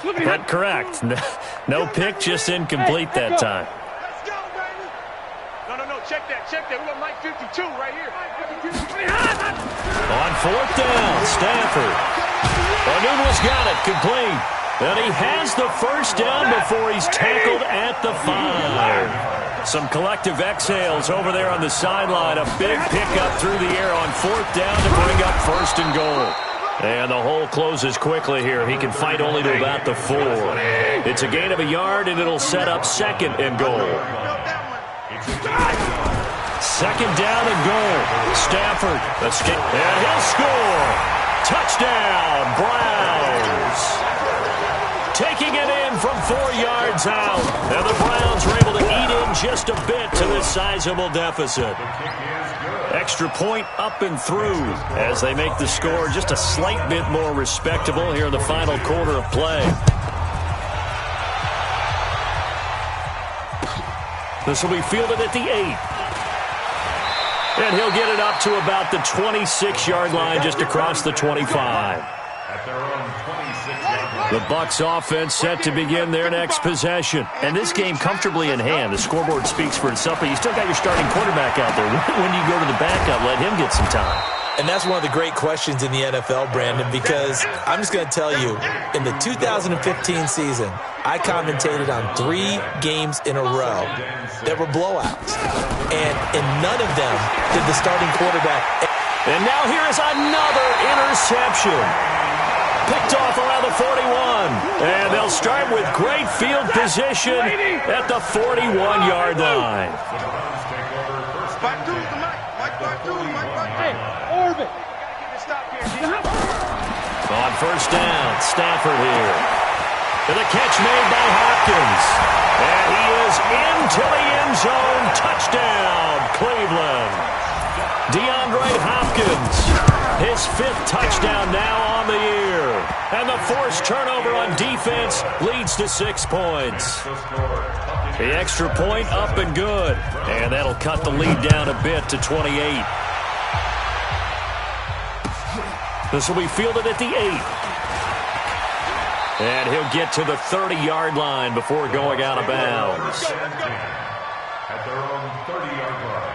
But correct. No pick, just incomplete that time. Let's go, baby. No. Check that. We got Mike 52 right here. On 4th down, Stafford. O'Neill's got it, complete. And he has the first down before he's tackled at the 5. Some collective exhales over there on the sideline. A big pickup through the air on 4th down to bring up 1st and goal. And the hole closes quickly here. He can fight only to about the 4. It's a gain of a yard, and it'll set up 2nd and goal. 2nd down and goal. Stafford. And he'll score. Touchdown, Browns. Taking it in from 4 yards out. And the Browns are able to eat in just a bit to this sizable deficit. Extra point up and through as they make the score just a slight bit more respectable here in the final quarter of play. This will be fielded at the 8. And he'll get it up to about the 26-yard line just across the 25. At their own 26-yard line. The Bucs offense set to begin their next possession. And this game comfortably in hand. The scoreboard speaks for itself, but you still got your starting quarterback out there. When do you go to the backup, let him get some time? And that's one of the great questions in the NFL, Brandon, because I'm just going to tell you, in the 2015 season, I commentated on 3 games in a row that were blowouts. And in none of them did the starting quarterback. And now here is another interception. Picked off around the 41. And they'll start with great field position at the 41-yard line. On first down, Stafford here. And the catch made by Hopkins. And he is into the end zone. Touchdown, Cleveland. DeAndre Hopkins, his 5th touchdown now on the year. And the forced turnover on defense leads to 6 points. The extra point up and good. And that'll cut the lead down a bit to 28. This will be fielded at the 8. And he'll get to the 30-yard line before going out of bounds. At their own 30-yard line.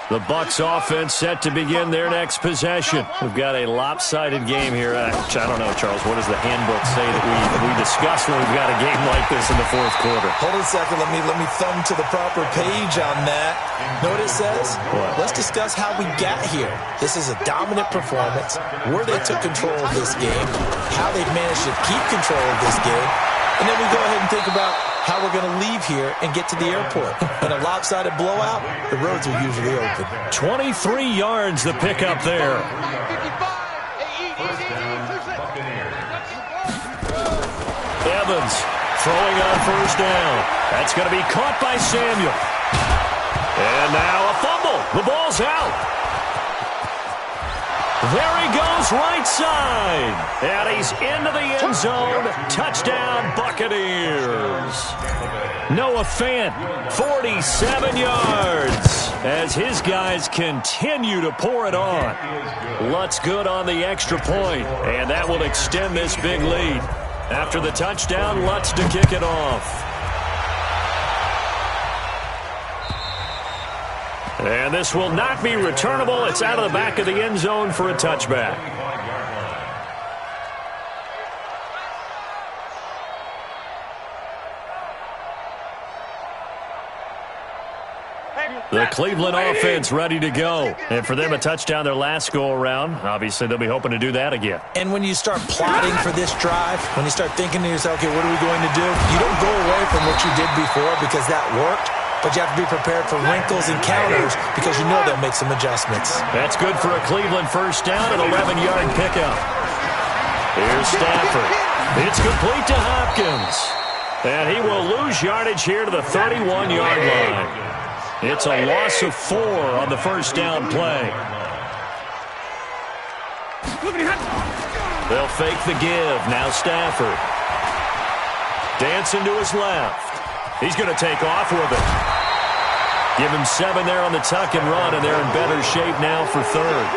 The Bucs offense set to begin their next possession. We've got a lopsided game here. I don't know, Charles. What does the handbook say that we discuss when we've got a game like this in the 4th quarter? Hold on a second. Let me thumb to the proper page on that. Know what it says? What? Let's discuss how we got here. This is a dominant performance, where they took control of this game, how they've managed to keep control of this game, and then we go ahead and think about how we're going to leave here and get to the airport. In a lopsided blowout, the roads are usually open. 23 yards the pickup there. Evans throwing on first down. That's going to be caught by Samuel. And now a fumble. The ball's out. There he goes, right side. And he's into the end zone. Touchdown, Buccaneers. Noah Fant, 47 yards, as his guys continue to pour it on. Lutz good on the extra point, and that will extend this big lead. After the touchdown, Lutz to kick it off. And this will not be returnable. It's out of the back of the end zone for a touchback. The Cleveland offense ready to go. And for them, a touchdown their last go-around. Obviously, they'll be hoping to do that again. And when you start plotting for this drive, when you start thinking to yourself, okay, what are we going to do? You don't go away from what you did before because that worked, but you have to be prepared for wrinkles and counters because you know they'll make some adjustments. That's good for a Cleveland first down, an 11-yard pickup. Here's Stafford. It's complete to Hopkins. And he will lose yardage here to the 31-yard line. It's a loss of 4 on the first down play. They'll fake the give. Now Stafford. Dancing to his left. He's going to take off with it. Give him 7 there on the tuck and run, and they're in better shape now for third.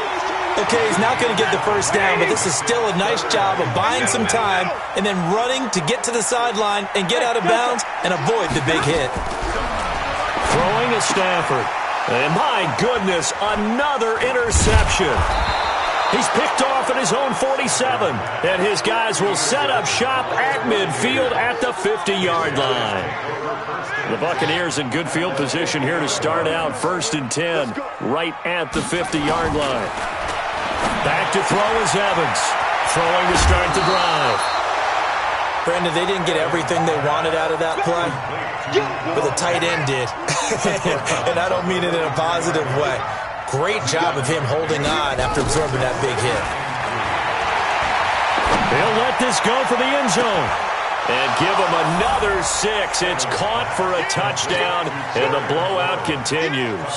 Okay, he's not going to get the first down, but this is still a nice job of buying some time and then running to get to the sideline and get out of bounds and avoid the big hit. Throwing is Stafford. And my goodness, another interception. He's picked off at his own 47. And his guys will set up shop at midfield at the 50-yard line. The Buccaneers in good field position here to start out 1st and 10 right at the 50-yard line. Back to throw is Evans. Throwing to start the drive. Brandon, they didn't get everything they wanted out of that play, but the tight end did. And I don't mean it in a positive way. Great job of him holding on after absorbing that big hit. He'll let this go for the end zone. And give him another 6. It's caught for a touchdown, and the blowout continues.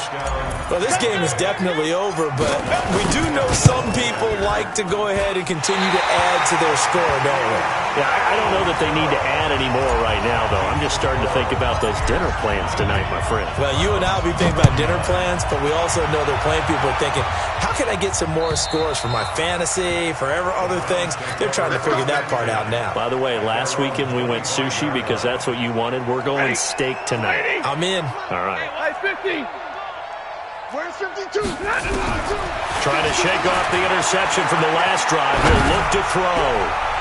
Well, this game is definitely over, but we do know some people like to go ahead and continue to add to their score, don't we? Yeah, I don't know that they need to add any more right now, though. I'm just starting to think about those dinner plans tonight, my friend. Well, you and I will be thinking about dinner plans, but we also know there are plenty of people are thinking, how can I get some more scores for my fantasy, for other things? They're trying to figure that part out now. By the way, last weekend we went sushi because that's what you wanted. We're going steak tonight. I'm in. All right. Hey, 50. Where's 52? Trying to shake off the interception from the last drive. He'll look to throw.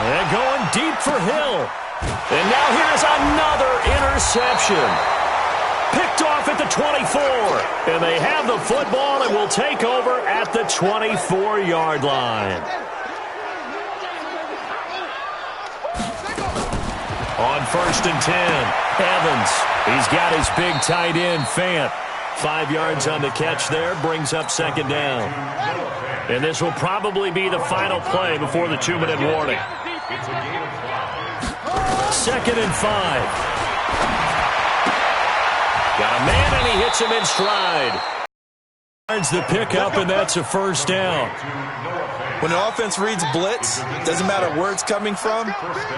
And going deep for Hill. And now here's another interception. Picked off at the 24. And they have the football and will take over at the 24-yard line. On 1st and 10, Evans. He's got his big tight end, Fant. 5 yards on the catch there, brings up 2nd down. And this will probably be the final play before the 2-minute warning. 2nd and 5. Got a man, and he hits him in stride. The pickup, and that's a 1st down. When an offense reads blitz, doesn't matter where it's coming from,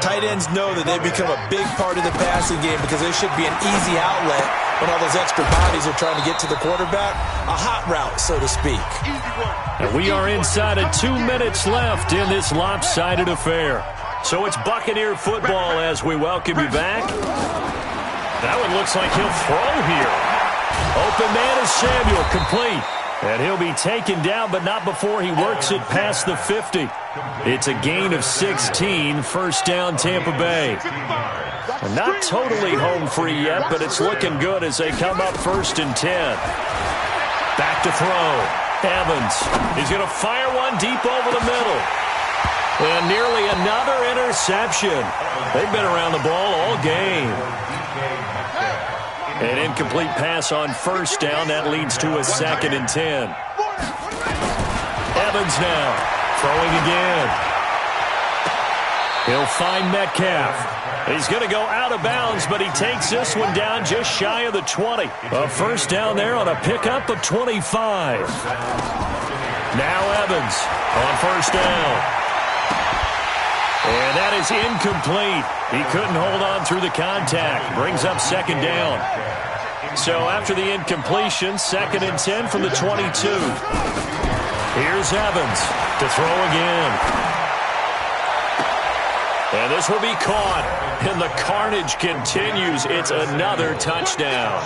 tight ends know that they become a big part of the passing game because they should be an easy outlet when all those extra bodies are trying to get to the quarterback. A hot route, so to speak. And we are inside of 2 minutes left in this lopsided affair. So it's Buccaneer football as we welcome you back. That one looks like he'll throw here. Open man is Samuel, complete. And he'll be taken down, but not before he works it past the 50. It's a gain of 16, 1st down Tampa Bay. And not totally home free yet, but it's looking good as they come up 1st and 10. Back to throw. Evans. He's going to fire one deep over the middle. And nearly another interception. They've been around the ball all game. An incomplete pass on 1st down. That leads to a 2nd and 10. Evans now. Throwing again. He'll find Metcalf. He's going to go out of bounds, but he takes this one down just shy of the 20. A 1st down there on a pickup of 25. Now Evans on 1st down. And that is incomplete. He couldn't hold on through the contact. Brings up 2nd down. So after the incompletion, 2nd and 10 from the 22. Here's Evans to throw again. And this will be caught. And the carnage continues. It's another touchdown.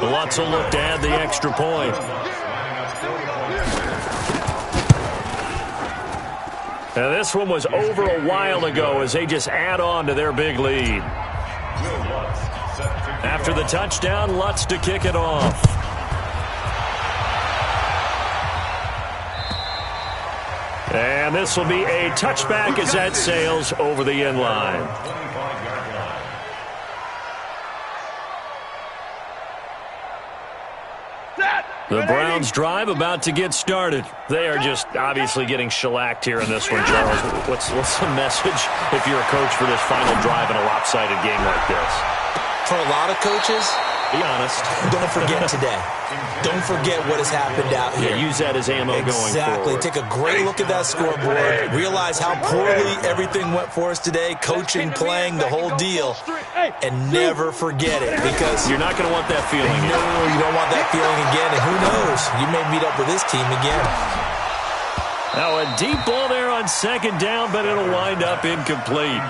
Lutz will look to add the extra point. Now this one was over a while ago as they just add on to their big lead. After the touchdown, Lutz to kick it off. And this will be a touchback as that sails over the end line. The Browns drive about to get started. They are just obviously getting shellacked here in this one, Charles. What's the message if you're a coach for this final drive in a lopsided game like this? For a lot of coaches, be honest. Don't forget today. Don't forget what has happened out here. Yeah, use that as ammo going forward. Exactly. Take a great look at that scoreboard. Realize how poorly everything went for us today. Coaching, playing, the whole deal. And never forget it, because you're not going to want that feeling again. No, you don't want that feeling again. And who knows? You may meet up with this team again. Now a deep ball there on second down, but it'll wind up incomplete.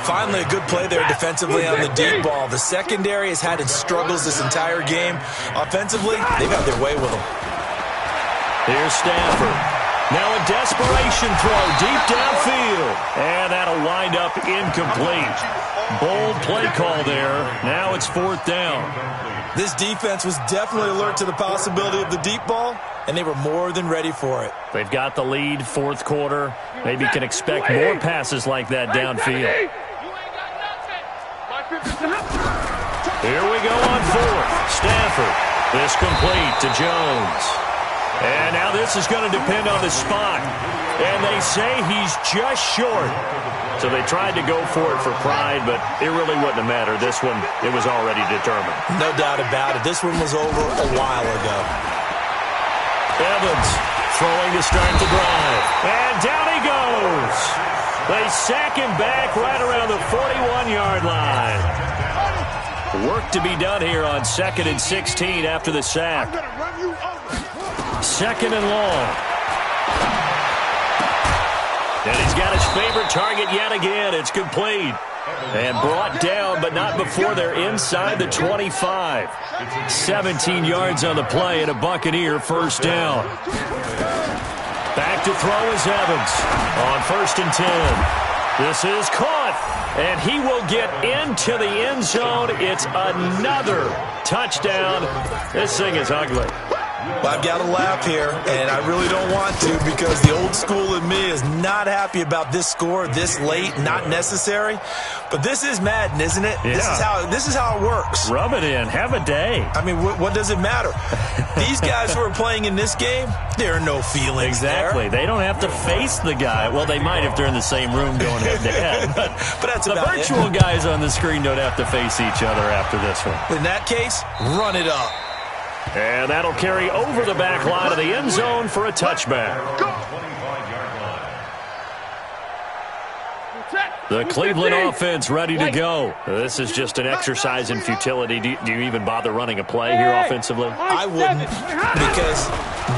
Finally, a good play there defensively on the deep ball. The secondary has had its struggles this entire game. Offensively, they've had their way with them. Here's Stafford. Now a desperation throw deep downfield. And that'll wind up incomplete. Bold play call there. Now it's fourth down. This defense was definitely alert to the possibility of the deep ball, and they were more than ready for it. They've got the lead, fourth quarter. Maybe can expect more passes like that downfield. Here we go on fourth. Stafford. This complete to Jones. And now this is going to depend on the spot. And they say he's just short. So they tried to go for it for pride, but it really wouldn't have mattered. This one, it was already determined. No doubt about it. This one was over a while ago. Evans throwing to start the drive. And down he goes. They sack him back right around the 41-yard line. Work to be done here on 2nd and 16 after the sack. Second and long. And he's got his favorite target yet again. It's complete. And brought down, but not before they're inside the 25. 17 yards on the play and a Buccaneer first down. Back to throw is Evans on 1st and 10. This is caught, and he will get into the end zone. It's another touchdown. This thing is ugly. Well, I've got to laugh here, and I really don't want to, because the old school in me is not happy about this score this late, not necessary. But this is Madden, isn't it? Yeah. This is how it works. Rub it in. Have a day. I mean, what does it matter? These guys who are playing in this game, there are no feelings exactly. there. They don't have to face the guy. Well, they might if they're in the same room going head-to-head. But that's the about virtual guys on the screen don't have to face each other after this one. In that case, run it up. And that'll carry over the back line of the end zone for a touchback. The Cleveland offense ready to go. This is just an exercise in futility. Do you even bother running a play here offensively? I wouldn't, because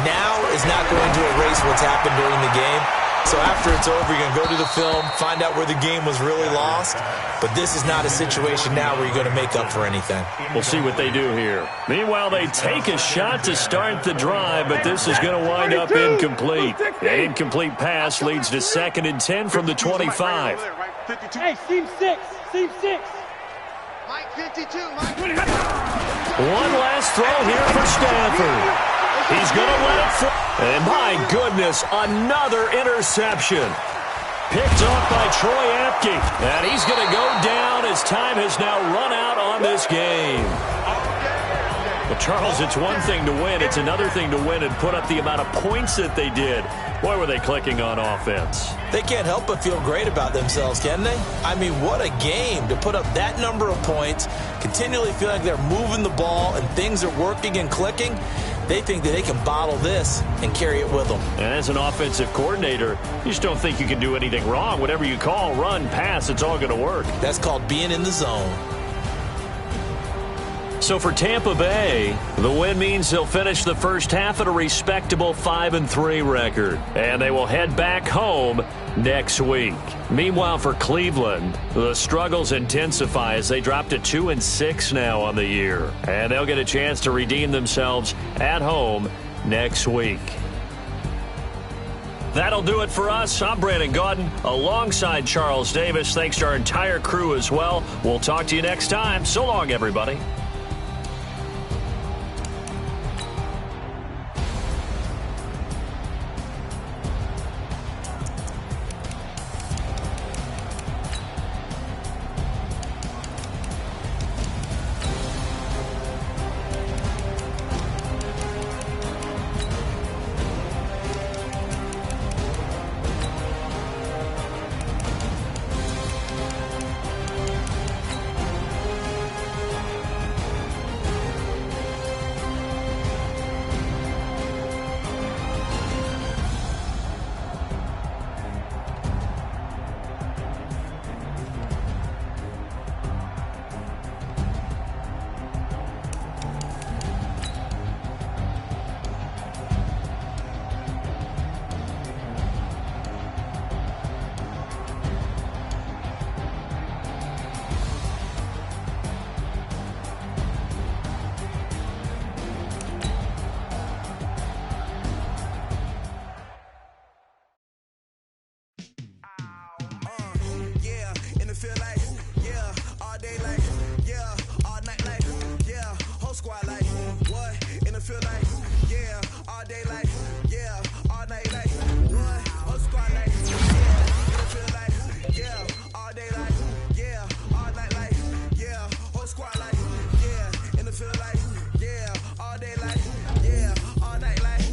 now is not going to erase what's happened during the game. So after it's over, you're going to go to the film, find out where the game was really lost. But this is not a situation now where you're going to make up for anything. We'll see what they do here. Meanwhile, they take a shot to start the drive, but this is going to wind up incomplete. The incomplete pass leads to 2nd and 10 from the 25. Hey, seam 6. Seam 6. Mike 52. Mike 20. One last throw here for Stafford. He's going to let it fly. And my goodness, another interception. Picked off by Troy Apke. And he's going to go down as time has now run out on this game. Well, Charles, it's one thing to win. It's another thing to win and put up the amount of points that they did. Boy, were they clicking on offense. They can't help but feel great about themselves, can they? I mean, what a game to put up that number of points, continually feel like they're moving the ball and things are working and clicking. They think that they can bottle this and carry it with them. And as an offensive coordinator, you just don't think you can do anything wrong. Whatever you call, run, pass, it's all going to work. That's called being in the zone. So for Tampa Bay, the win means they'll finish the first half at a respectable 5-3 record. And they will head back home next week. Meanwhile, for Cleveland, the struggles intensify as they drop to 2-6 now on the year. And they'll get a chance to redeem themselves at home next week. That'll do it for us. I'm Brandon Gaudin alongside Charles Davis. Thanks to our entire crew as well. We'll talk to you next time. So long, everybody. feel like, yeah, all day like, yeah, all night like, yeah, whole squad like, what? In the feel like, yeah, all day like, yeah, all night like, what? Whole squad like, yeah, in the feel like, yeah, all day like, yeah, all night like, yeah, whole squad like, yeah, in the feel like, yeah, all day like, yeah, all night like,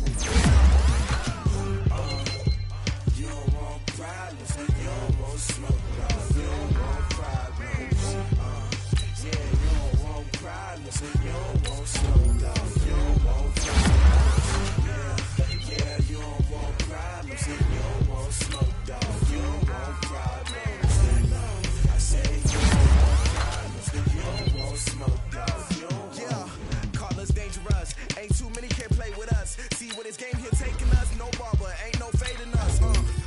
you don't want problems, you don't want smoke, you don't want problems, yeah, you don't want problems, you don't want smoke, you don't want problems, yeah, you don't want problems, you don't want smoke, you don't want problems, I say you don't want problems, you don't want smoke, you don't want, yeah, call us dangerous, ain't too many can play with us, see where this game here taking us, no barber, ain't no fading us,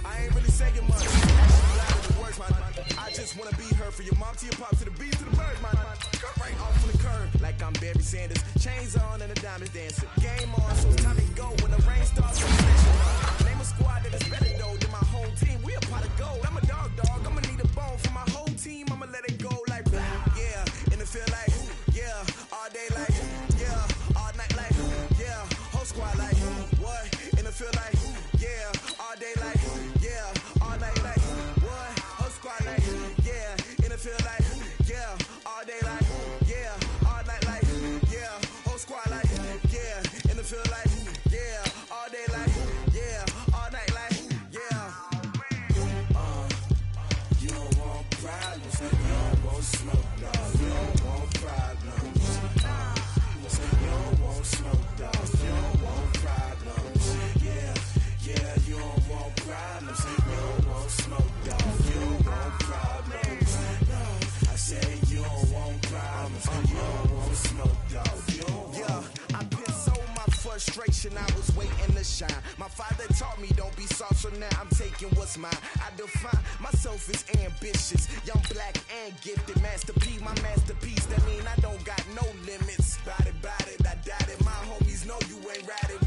I ain't really saying much, actually louder than words, man, I just wanna be heard for your mom to your pop to the beat to the bird, man, cut right off on the curb, like I'm Barry Sanders, chains on and the diamonds dancing, game on, so it's time to go, when the rain starts, name a squad that is better though than my whole team, we a pot of gold, I'm a dog, I'ma need a bone for my whole team, I'ma let it go like, yeah, and it feel like, yeah, all day like, yeah, all night like, yeah, whole squad like, what, and it feel like, yeah, all day like, yeah, all night like, what, whole squad like, yeah, and it feel like, yeah, all day like, yeah, all night like, yeah, whole squad like, yeah, and it feel like, yeah, all day like, yeah, all night like, yeah, you don't want problems, you don't want smoke, you don't want problems, you don't want smoke, you don't want problems, yeah, you don't want problems, you don't want smoke, you don't want problems, I say you don't want problems, you don't want smoke, you don't want, yeah, I pissed so my frustration, I was waiting to shine, my father taught me don't be soft, so now I'm taking what's mine, I define myself as ambitious, young, black, and gifted, Master P, my masterpiece, that mean I don't got no limits, bout it, I doubt it, my homies know you ain't ratted.